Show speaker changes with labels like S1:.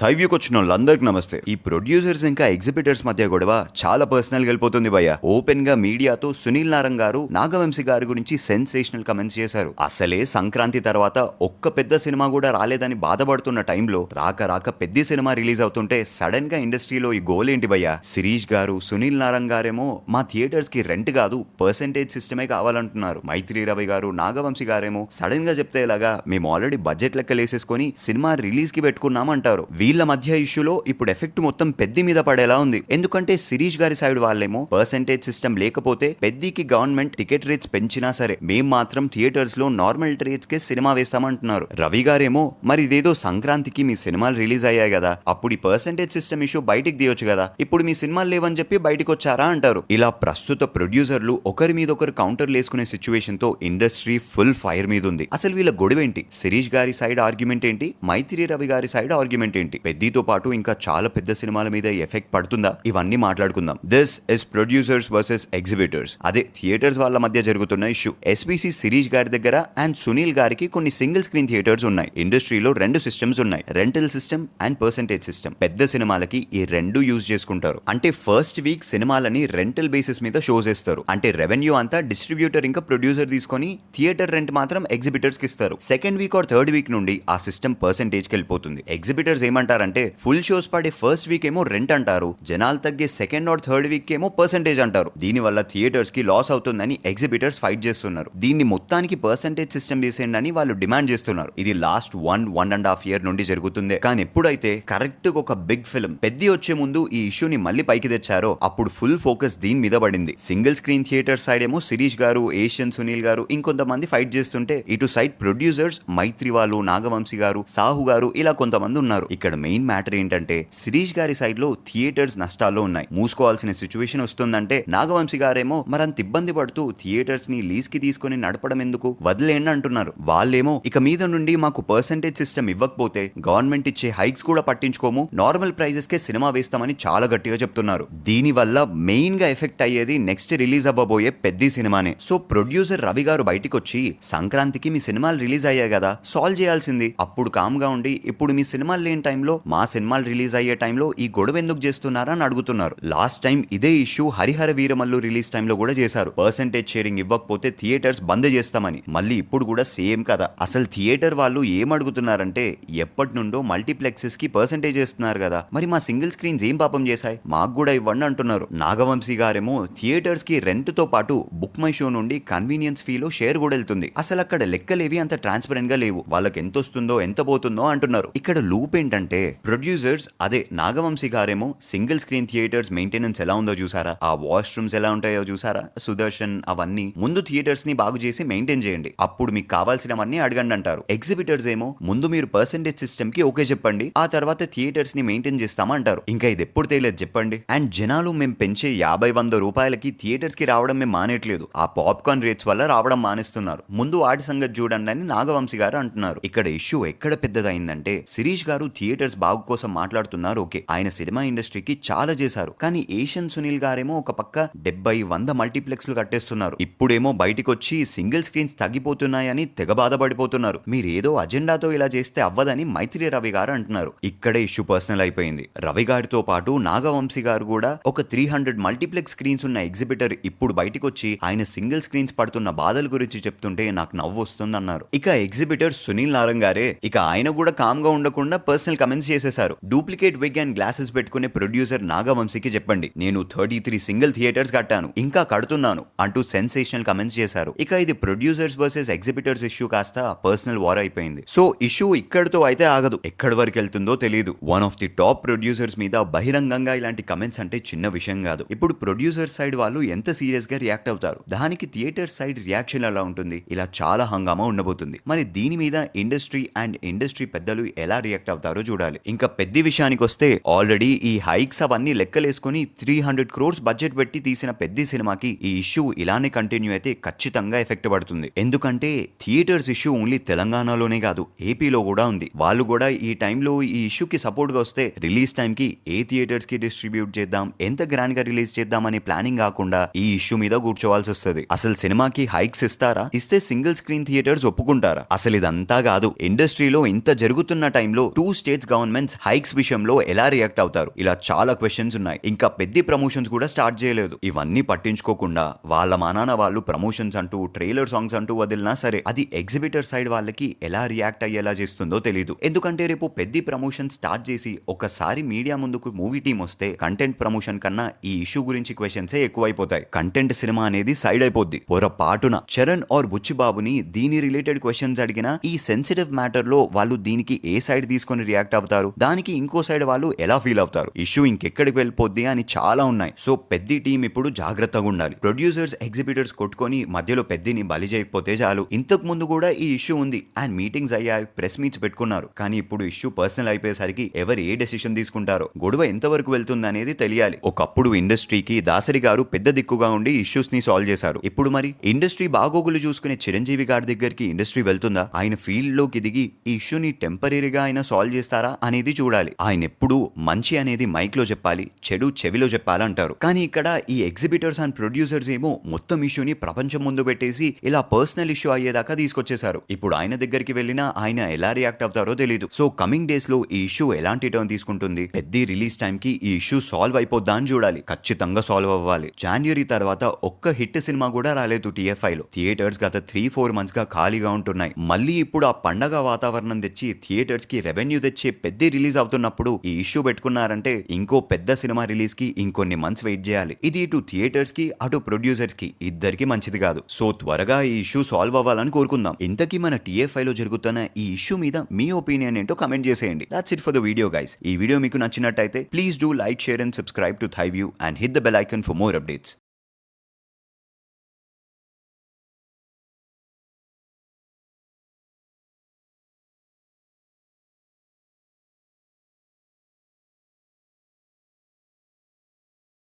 S1: థైవ్యూకి వచ్చిన వాళ్ళందరికి నమస్తే. ఈ ప్రొడ్యూసర్స్ ఇంకా ఎగ్జిబిటర్స్ మధ్య గొడవ చాలా పర్సనల్ గా వెళ్ళిపోతుంది భయ్య. ఓపెన్ గా మీడియాతో సునీల్ నారంగ్ గారు నాగవంశీ గారి గురించి సెన్సేషనల్ కమెంట్స్ చేశారు. అసలే సంక్రాంతి తర్వాత ఒక్క పెద్ద సినిమా కూడా రాలేదని బాధపడుతున్న టైంలో రాక పెద్ద సినిమా రిలీజ్ అవుతుంటే సడన్ గా ఇండస్ట్రీలో ఈ గోల్ ఏంటి భయ్య? శిరీష్ గారు సునీల్ నారంగ్ గారేమో మా థియేటర్స్ కి రెంట్ కాదు పర్సెంటేజ్ సిస్టమే కావాలంటున్నారు. మైత్రి రవి గారు నాగవంశీ గారేమో సడన్ గా చెప్తే ఇలాగా మేము ఆల్రెడీ బడ్జెట్ లెక్కలేసేసుకొని సినిమా రిలీజ్ కి పెట్టుకున్నామంటారు. వీళ్ళ మధ్య ఇష్యూలో ఇప్పుడు ఎఫెక్ట్ మొత్తం పెద్ది మీద పడేలా ఉంది. ఎందుకంటే శిరీష్ గారి సైడ్ వాళ్ళేమో పర్సెంటేజ్ సిస్టమ్ లేకపోతే పెద్దికి గవర్నమెంట్ టికెట్ రేట్స్ పెంచినా సరే మేం మాత్రం థియేటర్స్ లో నార్మల్ రేట్స్ కే సినిమా వేస్తామంటున్నారు. రవి గారేమో మరి ఇదేదో సంక్రాంతికి మీ సినిమాలు రిలీజ్ అయ్యాయి కదా, అప్పుడు ఈ పర్సెంటేజ్ సిస్టమ్ ఇష్యూ బయటికి తీయొచ్చు కదా, ఇప్పుడు మీ సినిమాలు లేవని చెప్పి బయటకు వచ్చారా అంటారు. ఇలా ప్రస్తుత ప్రొడ్యూసర్లు ఒకరి మీద ఒకరు కౌంటర్లు వేసుకునే సిచ్యువేషన్ తో ఇండస్ట్రీ ఫుల్ ఫైర్ మీద ఉంది. అసలు వీళ్ళ గొడవేంటి? శిరీష్ గారి సైడ్ ఆర్గ్యుమెంట్ ఏంటి? మైత్రి రవి గారి సైడ్ ఆర్గ్యుమెంట్ ఏంటి? పెద్దితో పాటు ఇంకా చాలా పెద్ద సినిమాల మీద ఎఫెక్ట్ పడుతుందా? ఇవన్నీ మాట్లాడుకుందాం. This is producers versus exhibitors. అదే థియేటర్స్ వాళ్ళ మధ్య జరుగుతున్న ఇష్యూ. ఎస్బీసీ శిరీష్ గారి దగ్గర అండ్ సునీల్ గారికి కొన్ని సింగిల్ స్క్రీన్ థియేటర్స్ ఉన్నాయి. ఇండస్ట్రీలో రెండు సిస్టమ్స్ ఉన్నాయి, rental system and percentage system. పెద్ద సినిమాలకి ఈ రెండు యూజ్ చేసుకుంటారు. అంటే ఫస్ట్ వీక్ సినిమాలని రెంటల్ బేసిస్ మీద షో చేస్తారు. అంటే రెవెన్యూ అంతా డిస్ట్రిబ్యూటర్ ఇంకా ప్రొడ్యూసర్ తీసుకొని థియేటర్ రెంట్ మాత్రం ఎగ్జిబిటర్స్ కి ఇస్తారు. Second week or third week నుండి ఆ సిస్టమ్ పర్సెంటేజ్ కి వెళ్ళిపోతుంది. ఎగ్జిబిటర్స్ ఏమంటారంటే ఫుల్ షోస్ పడే ఫస్ట్ వీక్ ఏమో రెంట్ అంటారు, జనాలు తగ్గే సెకండ్ ఆర్ థర్డ్ వీక్ ఏమో పర్సెంటేజ్ అంటారు. దీని వల్ల థియేటర్స్ కి లాస్ అవుతుందని ఎగ్జిబిటర్స్ ఫైట్ చేస్తున్నారు. దీన్ని మొత్తానికి పర్సెంటేజ్ సిస్టమ్ చేసేయండి అని వాళ్ళు డిమాండ్ చేస్తున్నారు. ఇది లాస్ట్ 1.5 year నుండి జరుగుతుంది. కానీ ఎప్పుడైతే కరెక్ట్ గా ఒక బిగ్ ఫిల్మ్ పెద్ది వచ్చే ముందు ఈ ఇష్యూని మళ్ళీ పైకి తెచ్చారో అప్పుడు ఫుల్ ఫోకస్ దీని మీద పడింది. సింగిల్ స్క్రీన్ థియేటర్ సైడ్ ఏమో శిరీష్ గారు, ఏషియన్ సునీల్ గారు ఇంకొంతమంది ఫైట్ చేస్తుంటే ఇటు సైడ్ ప్రొడ్యూసర్స్ మైత్రి వాళ్ళు, నాగవంశీ గారు, సాహు గారు ఇలా కొంతమంది ఉన్నారు. ఇక్కడ మెయిన్ మ్యాటర్ ఏంటంటే శిరీష్ గారి సైడ్ లో థియేటర్స్ నష్టాల్లో ఉన్నాయి, మూసుకోవాల్సిన సిచ్యువేషన్ వస్తుందంటే నాగవంశీ గారేమో మరంత ఇబ్బంది పడుతూ థియేటర్స్ ని లీజ్ కి తీసుకుని నడపడం ఎందుకు, వదిలేయండి అంటున్నారు. వాళ్ళేమో ఇక మీద నుండి మాకు పర్సెంటేజ్ సిస్టమ్ ఇవ్వకపోతే గవర్నమెంట్ ఇచ్చే హైక్స్ కూడా పట్టించుకోము, నార్మల్ ప్రైజెస్ కే సినిమా వేస్తామని చాలా గట్టిగా చెప్తున్నారు. దీని వల్ల మెయిన్ గా ఎఫెక్ట్ అయ్యేది నెక్స్ట్ రిలీజ్ అవ్వబోయే పెద్ద సినిమానే. సో ప్రొడ్యూసర్ రవి గారు బయటికి వచ్చి సంక్రాంతికి మీ సినిమాలు రిలీజ్ అయ్యాయి కదా, సాల్వ్ చేయాల్సింది. అప్పుడు కామ్ గా ఉండి ఇప్పుడు మీ సినిమాలు లేని టైంలో మా సినిమాలు రిలీజ్ అయ్యే టైంలో ఈ గొడవ ఎందుకు చేస్తున్నారా అని అడుగుతున్నారు. లాస్ట్ టైం ఇదే ఇష్యూ హరిహర వీరమల్లు రిలీజ్ టైంలో కూడా చేశారు. పర్సెంటేజ్ షేరింగ్ ఇవ్వకపోతే థియేటర్స్ బంద్ చేస్తామని. మళ్ళీ ఇప్పుడు కూడా సేమ్ కదా. అసలు థియేటర్ వాళ్ళు ఏం అడుగుతున్నారంటే ఎప్పటి నుండో మల్టీప్లెక్సెస్ కి పర్సెంటేజ్ చేస్తున్నారు కదా, మరి మా సింగిల్ స్క్రీన్స్ ఏం పాపం చేశాయి, మాకు కూడా ఇవ్వండి అంటున్నారు. నాగవంశీ గారేమో థియేటర్స్ కి రెంట్ తో పాటు బుక్ మై షో నుండి కన్వీనియన్స్ ఫీలో షేర్ కూడా వెళ్తుంది. అసలు అక్కడ లెక్కలేవి అంత ట్రాన్స్పరెంట్ గా లేవు, వాళ్ళకి ఎంత వస్తుందో ఎంత పోతుందో అంటున్నారు. ఇక్కడ లూప్ ఏంటంటే ప్రొడ్యూసర్స్ అదే నాగవంశీ గారేమో సింగిల్ స్క్రీన్ థియేటర్స్ మెయింటెనెన్స్ ఎలా ఉందో చూసారా, ఆ వాష్రూమ్స్ ఎలా ఉంటాయో చూసారా, సుదర్శన్ అవన్నీ ముందు థియేటర్స్ ని బాగు చేసి మెయింటైన్ చేయండి, అప్పుడు మీకు కావాల్సినవన్నీ అడగండి అంటారు. ఎగ్జిబిటర్స్ ఏమో ముందు మీరు పర్సెంటేజ్ సిస్టమ్ కి ఓకే చెప్పండి, ఆ తర్వాత థియేటర్స్ ని మెయింటైన్ చేస్తామంటారు. ఇంకా ఇది ఎప్పుడు తెలియదు చెప్పండి. అండ్ జనాలు మేము పెంచే 50-100 రూపాయలకి థియేటర్స్ కి రావడం మేము మానేట్లేదు, ఆ పాప్కార్న్ రేట్స్ వల్ల రావడం మానేస్తున్నారు, ముందు వాటి సంగతి చూడండి అని నాగవంశీ గారు అంటున్నారు. ఇక్కడ ఇష్యూ ఎక్కడ పెద్దదైందంటే శిరీష్ గారు థియేటర్స్ బాగు కోసం మాట్లాడుతున్నారు. ఓకే, ఆయన సినిమా ఇండస్ట్రీకి చాలా చేశారు. కానీ ఏషియన్ సునీల్ గారేమో ఒక పక్క 70-100 మల్టీప్లెక్స్లు కట్టేస్తున్నారు. ఇప్పుడేమో బయటికి వచ్చి సింగిల్ స్క్రీన్స్ తగ్గిపోతున్నాయని తెగ బాధపడిపోతున్నారు. మీరేదో అజెండాతో ఇలా చేస్తే అవ్వదని మైత్రి రవి గారు అంటున్నారు. ఇక్కడే ఇష్యూ పర్సనల్ అయిపోయింది. రవి గారితో పాటు నాగవంశీ గారు కూడా ఒక 300 మల్టీప్లెక్స్ స్క్రీన్స్ ఉన్న ఎగ్జిబిటర్ ఇప్పుడు బయటికి వచ్చి ఆయన సింగిల్ స్క్రీన్స్ పడుతున్న బాధల గురించి చెప్తుంటే నాకు నవ్వు వస్తుందన్నారు. ఇక ఎగ్జిబిటర్ సునీల్ నారంగ్ గారే ఇక ఆయన కూడా కామ్ గా ఉండకుండా పర్సనల్ కమెంట్స్ చేసేశారు. డూప్లికేట్ విగ్ అండ్ గ్లాసెస్ పెట్టుకునే ప్రొడ్యూసర్ నాగవంశీకి చెప్పండి, నేను 33 సింగిల్ థియేటర్స్ కట్టాను, ఇంకా కడుతున్నాను అంటూ సెన్సేషనల్ కమెంట్స్ చేశారు. ఇక ఇది ప్రొడ్యూసర్స్ వర్సెస్ ఎగ్జిబిటర్స్ ఇష్యూ కాస్త పర్సనల్ వార్ అయిపోయింది. సో ఇష్యూ ఇక్కడితో అయితే ఆగదు, ఎక్కడి వరకు వెళ్తుందో తెలియదు. One of the top producers మీద బహిరంగంగా ఇలాంటి కమెంట్స్ అంటే చిన్న విషయం కాదు. ఇప్పుడు ప్రొడ్యూసర్ సైడ్ వాళ్ళు ఎంత సీరియస్ గా రియాక్ట్ అవుతారు, దానికి థియేటర్ సైడ్ రియాక్షన్ ఎలా ఉంటుంది, ఇలా చాలా హంగామా ఉండబోతుంది. మరి దీని మీద ఇండస్ట్రీ పెద్దలు ఎలా రియాక్ట్ అవుతారో చూడాలి. ఇంకా పెద్ద విషయానికి వస్తే ఆల్రెడీ ఈ హైక్స్ అవన్నీ లెక్కలేసుకుని 300 crores బడ్జెట్ పెట్టి తీసిన పెద్ద సినిమాకి ఈ ఇష్యూ ఇలానే కంటిన్యూ అయితే ఖచ్చితంగా ఎఫెక్ట్ పడుతుంది. ఎందుకంటే థియేటర్స్ ఇష్యూ ఓన్లీ తెలంగాణలోనే కాదు, ఏపీలో కూడా ఉంది. వాళ్ళు కూడా ఈ టైంలో ఈ ఇష్యూకి సపోర్ట్ గా వస్తే రిలీజ్ టైం కి ఏ థియేటర్స్ కి డిస్ట్రిబ్యూట్ చేద్దాం, ఎంత గ్రాండ్ గా రిలీజ్ చేద్దాం అనే ప్లానింగ్ కాకుండా ఈ ఇష్యూ మీద కూర్చోవాల్సి వస్తుంది. అసలు సినిమాకి హైక్స్ ఇస్తారా, ఇస్తే సింగిల్ స్క్రీన్ థియేటర్స్ ఒప్పుకుంటారా? అసలు ఇదంతా కాదు. ఇండస్ట్రీలో ఇంత జరుగుతున్న టైంలో 2 states గవర్నమెంట్స్ హైక్స్ విషయంలో ఎలా రియాక్ట్ అవుతారు, ఇలా చాలా క్వశ్చన్స్ ఉన్నాయి. ఇంకా పెద్ద ప్రమోషన్స్ కూడా స్టార్ట్ చేయలేదు. ఇవన్నీ పట్టించుకోకుండా వాళ్ళ మానాన వాళ్ళు ప్రమోషన్స్ అంటూ ట్రైలర్ సాంగ్స్ అంటూ వదిలినా సరే అది ఎగ్జిబిటర్ సైడ్ వాళ్ళకి ఎలా రియాక్ట్ అయ్యేలా చేస్తుందో తెలియదు. ఎందుకంటే రేపు పెద్ద ప్రమోషన్ స్టార్ట్ చేసి ఒకసారి మీడియా ముందుకు మూవీ టీం వస్తే కంటెంట్ ప్రమోషన్ కన్నా ఈ ఇష్యూ గురించి క్వశ్చన్స్ ఎక్కువైపోతాయి. కంటెంట్ సినిమా అనేది సైడ్ అయిపోద్ది. పొరపాటున చరణ్ ఆర్ బుచ్చిబాబుని దీని రిలేటెడ్ క్వశ్చన్స్ అడిగినా ఈ సెన్సిటివ్ మ్యాటర్ లో వాళ్ళు దీనికి ఏ సైడ్ తీసుకొని రియాక్ట్ అవుతారు, దానికి ఇంకో సైడ్ వాళ్ళు ఎలా ఫీల్ అవుతారు, ఇష్యూ ఇంకెక్కడికి వెళ్ళిపోద్ది అని చాలా ఉన్నాయి. సో పెద్ద టీం ఇప్పుడు జాగ్రత్తగా ఉండాలి. ప్రొడ్యూసర్స్ ఎగ్జిబిటర్స్ కొట్టుకొని మధ్యలో పెద్దిని బలి చేయకపోతే చాలు. ఇంతకు ముందు కూడా ఈ ఇష్యూ ఉంది అండ్ మీటింగ్స్ అయ్యాయి, ప్రెస్ మీట్స్ పెట్టుకున్నారు. కానీ ఇప్పుడు ఇష్యూ పర్సనల్ అయిపోయేసరికి ఎవరు ఏ డెసిషన్ తీసుకుంటారో, గొడవ ఎంతవరకు వెళ్తుంది అనేది తెలియాలి. ఒకప్పుడు ఇండస్ట్రీకి దాసరి గారు పెద్ద దిక్కుగా ఉండి ఇష్యూస్ ని సాల్వ్ చేశారు. ఇప్పుడు మరి ఇండస్ట్రీ బాగోగులు చూసుకునే చిరంజీవి గారి దగ్గరికి ఇండస్ట్రీ వెళ్తుందా? ఆయన ఫీల్డ్ లోకి దిగి ఈ ఇష్యూని టెంపరీగా ఆయన సాల్వ్ చేస్తారా అనేది చూడాలి. ఆయన ఎప్పుడు మంచి అనేది మైక్ లో చెప్పాలి, చెడు చెవిలో చెప్పాలంటారు. కానీ ఇక్కడ ఈ ఎగ్జిబిటర్స్ అండ్ ప్రొడ్యూసర్స్ ఏమో మొత్తం ఇష్యూని ప్రపంచం ముందు పెట్టేసి ఇలా పర్సనల్ ఇష్యూ అయ్యేదాకా తీసుకొచ్చేశారు. ఇప్పుడు ఆయన దగ్గరికి వెళ్ళినా ఆయన ఎలా రియాక్ట్ అవుతారో తెలియదు. సో కమింగ్ డేస్ లో ఈ ఇష్యూ ఎలాంటి టర్న్ తీసుకుంటుంది, పెద్ద రిలీజ్ టైం కి ఈ ఇష్యూ సాల్వ్ అయిపోద్దా అని చూడాలి. ఖచ్చితంగా సాల్వ్ అవ్వాలి. జనవరి తర్వాత ఒక్క హిట్ సినిమా కూడా రాలేదు TFI లో. థియేటర్స్ గత 3-4 months గా ఖాళీగా ఉంటున్నాయి. మళ్ళీ ఇప్పుడు ఆ పండగ వాతావరణం తెచ్చి థియేటర్స్ కి రెవెన్యూ తెచ్చే పెద్ద రిలీజ్ అవుతున్నప్పుడు ఈ ఇష్యూ పెట్టుకున్నారంటే ఇంకో పెద్ద సినిమా రిలీజ్ కి ఇంకొన్ని మంత్స్ వెయిట్ చేయాలి. ఇది ఇటు థియేటర్స్ కి అటు ప్రొడ్యూసర్స్ కి ఇద్దరికి మంచిది కాదు. సో త్వరగా ఈ ఇష్యూ సాల్వ్ అవ్వాలని కోరుకుందాం. ఇంతకీ మన TFI లో జరుగుతున్న ఈ ఇష్యూ మీద మీ ఒపీనియన్ ఏంటో కమెంట్ చేసేయండి. That's it for the video guys. ఈ వీడియో మీకు నచ్చినట్టయితే please do like, share and subscribe to Thai View and hit the bell icon for more updates.